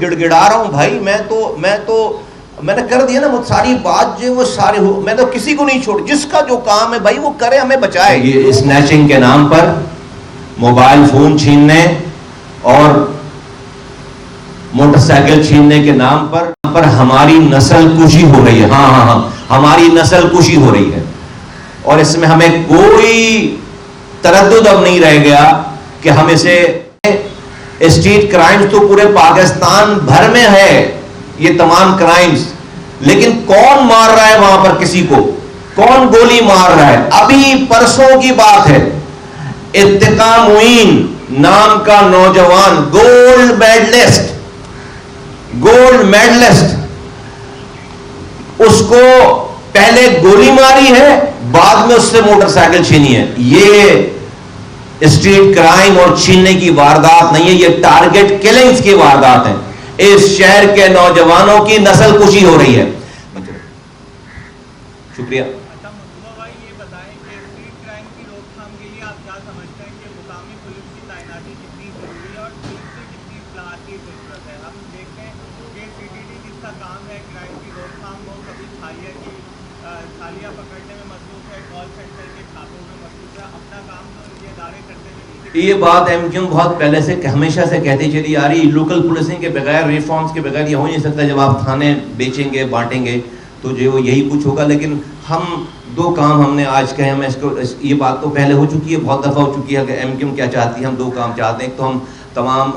گڑ گڑا رہا ہوں بھائی، میں نے کر دیا نا ساری بات جو وہ سارے ہو، میں تو کسی کو نہیں چھوڑ، جس کا جو کام ہے بھائی وہ کرے، ہمیں بچائے. یہ اسنیچنگ کے نام پر، موبائل فون چھیننے اور موٹر سائیکل چھیننے کے نام پر ہماری نسل کشی ہو رہی ہے. ہاں ہماری نسل کشی ہو رہی ہے، اور اس میں ہمیں کوئی تردد اب نہیں رہ گیا کہ ہم اسے. اسٹریٹ کرائمز تو پورے پاکستان بھر میں ہے یہ تمام کرائمز، لیکن کون مار رہا ہے وہاں پر کسی کو؟ کون گولی مار رہا ہے؟ ابھی پرسوں کی بات ہے، ارتقا معین نام کا نوجوان، گولڈ میڈلسٹ، اس کو پہلے گولی ماری ہے، بعد میں اس سے موٹر سائیکل چھینی ہے. یہ اسٹریٹ کرائم اور چھیننے کی واردات نہیں ہے، یہ ٹارگٹ کلنگز کی واردات ہیں. اس شہر کے نوجوانوں کی نسل کشی ہو رہی ہے. شکریہ. یہ بات ایم کیو بہت پہلے سے ہمیشہ سے کہتی چلی آ رہی، لوکل پولیسنگ کے بغیر، ریفارمز کے بغیر یہ ہو نہیں سکتا. جب آپ تھانے بیچیں گے بانٹیں گے تو جو یہی کچھ ہوگا. لیکن ہم دو کام ہم نے آج کہے، ہمیں اس کو، یہ بات تو پہلے ہو چکی ہے، بہت دفعہ ہو چکی ہے کہ ایم کیو کیا چاہتی ہے. ہم دو کام چاہتے ہیں. ایک تو ہم تمام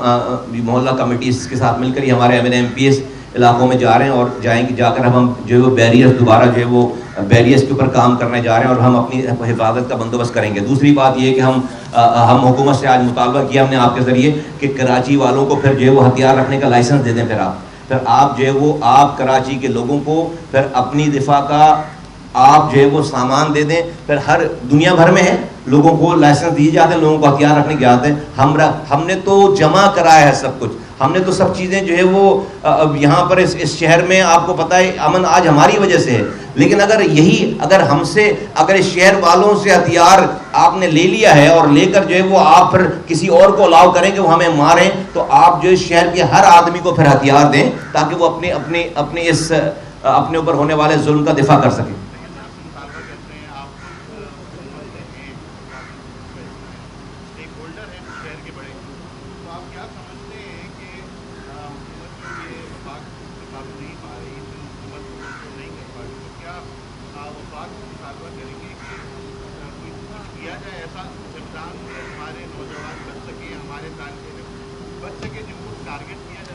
محلہ کمیٹیز کے ساتھ مل کر، ہمارے ایم این پی ایس علاقوں میں جا رہے ہیں، اور جائیں گے، جا کر ہم جو ہے وہ بیریئرز دوبارہ جو ہے وہ بیریئرز کے اوپر کام کرنے جا رہے ہیں، اور ہم اپنی حفاظت کا بندوبست کریں گے. دوسری بات یہ ہے کہ ہم حکومت سے آج مطالبہ کیا ہم نے آپ کے ذریعے کہ کراچی والوں کو پھر جو ہے وہ ہتھیار رکھنے کا لائسنس دے دیں. پھر آپ جو ہے وہ آپ کراچی کے لوگوں کو پھر اپنی دفاع کا آپ جو ہے وہ سامان دے دیں. پھر ہر دنیا بھر میں ہے، لوگوں کو لائسنس دیے جاتے ہیں، لوگوں کو ہتھیار رکھنے کے آتے ہیں. ہم نے تو جمع کرایا ہے سب کچھ، ہم نے تو سب چیزیں جو ہے وہ یہاں پر اس شہر میں آپ کو پتہ ہے امن آج ہماری وجہ سے ہے. لیکن اگر اس شہر والوں سے ہتھیار آپ نے لے لیا ہے اور لے کر جو ہے وہ آپ پھر کسی اور کو الاؤ کریں کہ وہ ہمیں ماریں، تو آپ جو اس شہر کے ہر آدمی کو پھر ہتھیار دیں تاکہ وہ اپنے اوپر ہونے والے ظلم کا دفاع کر سکیں.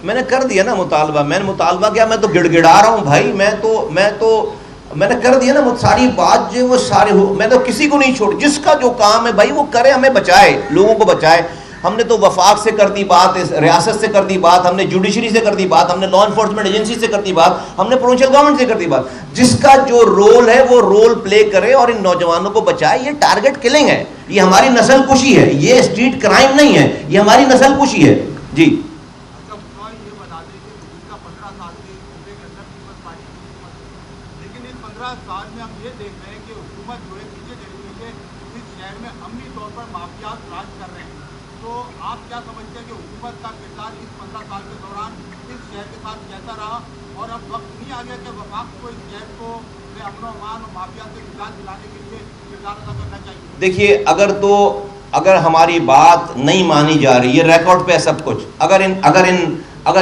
میں نے کر دیا نا مطالبہ، میں نے مطالبہ کیا، میں تو گڑ گڑا رہا ہوں بھائی، میں نے کر دیا نا ساری بات جو وہ سارے ہو، میں تو کسی کو نہیں چھوڑ، جس کا جو کام ہے بھائی وہ کرے، ہمیں بچائے، لوگوں کو بچائے. ہم نے تو وفاق سے کر دی بات، ریاست سے کر دی بات، ہم نے جوڈیشری سے کر دی بات، ہم نے لا انفورسمنٹ ایجنسی سے کر دی بات، ہم نے پروونشل گورنمنٹ سے کر دی بات. جس کا جو رول ہے وہ رول پلے کرے اور ان نوجوانوں کو بچائے. یہ ٹارگٹ کلنگ ہے، یہ ہماری نسل کشی ہے، یہ اسٹریٹ کرائم نہیں ہے، یہ ہماری نسل کشی ہے. جی دیکھیے، اگر ہماری بات نہیں مانی جا رہی ہے، ریکارڈ پہ سب کچھ، اگر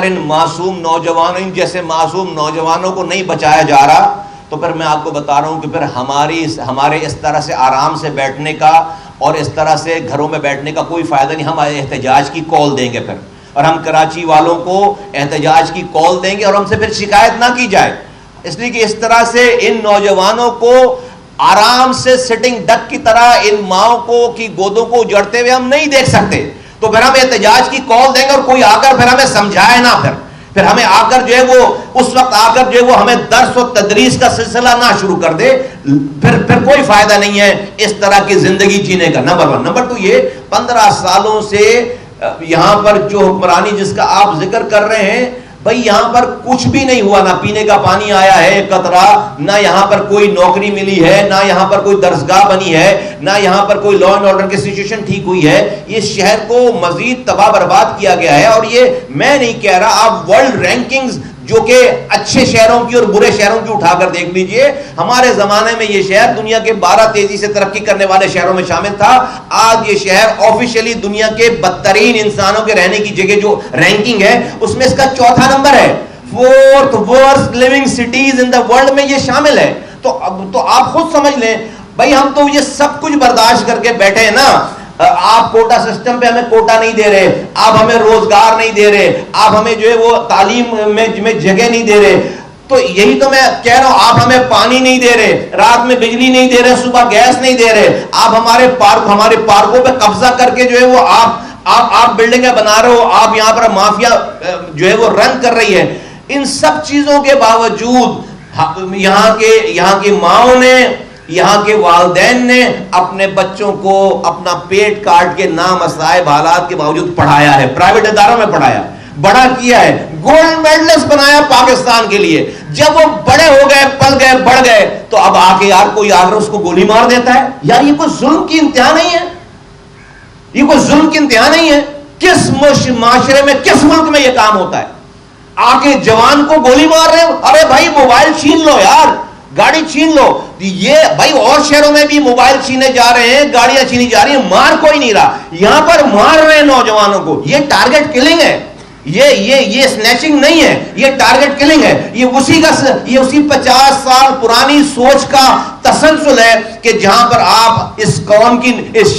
ان معصوم نوجوانوں، ان جیسے معصوم نوجوانوں کو نہیں بچایا جا رہا، تو پھر میں آپ کو بتا رہا ہوں کہ پھر ہمارے اس طرح سے آرام سے بیٹھنے کا اور اس طرح سے گھروں میں بیٹھنے کا کوئی فائدہ نہیں. ہم احتجاج کی کال دیں گے پھر، اور ہم کراچی والوں کو احتجاج کی کال دیں گے، اور ہم سے پھر شکایت نہ کی جائے. اس لیے کہ اس طرح سے ان نوجوانوں کو آرام سے سٹنگ ڈک کی طرح ان ماؤں کو کی گودوں کو اجڑتے ہوئے ہم نہیں دیکھ سکتے. تو پھر ہم احتجاج کی کال دیں گے، اور کوئی آ کر پھر ہمیں سمجھائے نہ، پھر ہمیں آ کر جو ہے وہ اس وقت آ کر جو ہے وہ ہمیں درس و تدریس کا سلسلہ نہ شروع کر دے، پھر کوئی فائدہ نہیں ہے اس طرح کی زندگی جینے کا. نمبر 1. نمبر 2 یہ 15 سالوں سے یہاں پر جو حکمرانی جس کا آپ ذکر کر رہے ہیں بھائی یہاں پر کچھ بھی نہیں ہوا, نہ پینے کا پانی آیا ہے قطرہ, نہ یہاں پر کوئی نوکری ملی ہے, نہ یہاں پر کوئی درسگاہ بنی ہے, نہ یہاں پر کوئی لا اینڈ آرڈر کی سچویشن ٹھیک ہوئی ہے. یہ شہر کو مزید تباہ برباد کیا گیا ہے. اور یہ میں نہیں کہہ رہا, آپ ورلڈ رینکنگز جو کہ اچھے شہروں کی اور برے شہروں کی اٹھا کر دیکھ لیجئے, ہمارے زمانے میں یہ شہر دنیا کے 12 تیزی سے ترقی کرنے والے شہروں میں شامل تھا. آج یہ شہر آفیشلی دنیا کے بدترین انسانوں کے رہنے کی جگہ جو رینکنگ ہے اس میں اس کا 4تھا نمبر ہے. 4th worst living cities in the world میں یہ شامل ہے. تو آپ خود سمجھ لیں بھائی, ہم تو یہ سب کچھ برداشت کر کے بیٹھے ہیں نا. آپ کوٹا سسٹم پہ ہمیں کوٹا نہیں دے رہے, آپ ہمیں روزگار نہیں دے رہے, آپ ہمیں جو ہے وہ تعلیم میں جگہ نہیں دے رہے. تو یہی تو میں کہہ رہا ہوں, آپ ہمیں پانی نہیں دے رہے, رات میں بجلی نہیں دے رہے, صبح گیس نہیں دے رہے, آپ ہمارے پارکوں پہ قبضہ کر کے جو ہے وہ آپ بلڈنگیں بنا رہے ہو, آپ یہاں پر مافیا جو ہے وہ رن کر رہی ہے. ان سب چیزوں کے باوجود یہاں کی ماؤں نے, یہاں کے والدین نے اپنے بچوں کو اپنا پیٹ کاٹ کے نامصائب حالات کے باوجود پڑھایا ہے, پرائیویٹ اداروں میں پڑھایا, بڑا کیا ہے, گولڈ میڈلسٹ بنایا پاکستان کے لیے. جب وہ بڑے ہو گئے, پل گئے, بڑھ گئے, تو اب آ کے یار کوئی آ کر اس کو گولی مار دیتا ہے. یار یہ کوئی ظلم کی انتہا نہیں ہے, یہ کوئی ظلم کی انتہا نہیں ہے. کس معاشرے میں, کس ملک میں یہ کام ہوتا ہے؟ آ کے جوان کو گولی مار رہے ہو. ارے بھائی موبائل چھین لو یار, گاڑی چھین لو. یہ بھائی اور شہروں میں بھی موبائل چھینے جا رہے ہیں, گاڑیاں چھینی جا رہی ہیں, مار کوئی نہیں رہا. یہاں پر مار رہے ہیں نوجوانوں کو. یہ ٹارگٹ کلنگ ہے, یہ سنیچنگ نہیں ہے, یہ ٹارگٹ کلنگ ہے. یہ اسی 50 سال پرانی سوچ کا تسلسل ہے کہ جہاں پر آپ اس قوم کی, اس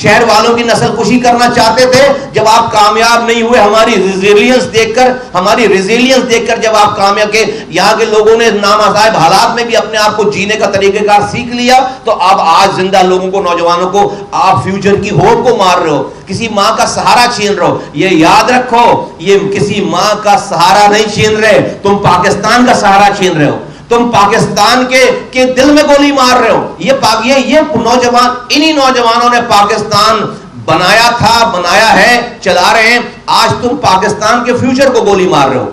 شہر والوں کی نسل کشی کرنا چاہتے تھے, جب آپ کامیاب نہیں ہوئے, ہماری ریزیلینس دیکھ کر جب آپ کامیاب کے, یہاں کے لوگوں نے نامصائب حالات میں بھی اپنے آپ کو جینے کا طریقہ کار سیکھ لیا, تو اب آج زندہ لوگوں کو, نوجوانوں کو آپ فیوچر کی ہوپ کو مار رہے ہو, کسی ماں کا سہارا چھین رہے ہو. یہ یاد رکھو, یہ کسی ماں کا سہارا نہیں چھین رہے, تم پاکستان کا سہارا چھین رہے ہو. تم پاکستان کے دل میں گولی مار رہے ہو. یہ نوجوان, انہی نوجوانوں نے پاکستان بنایا تھا, بنایا ہے, چلا رہے ہیں. آج تم پاکستان کے فیوچر کو گولی مار رہے ہو.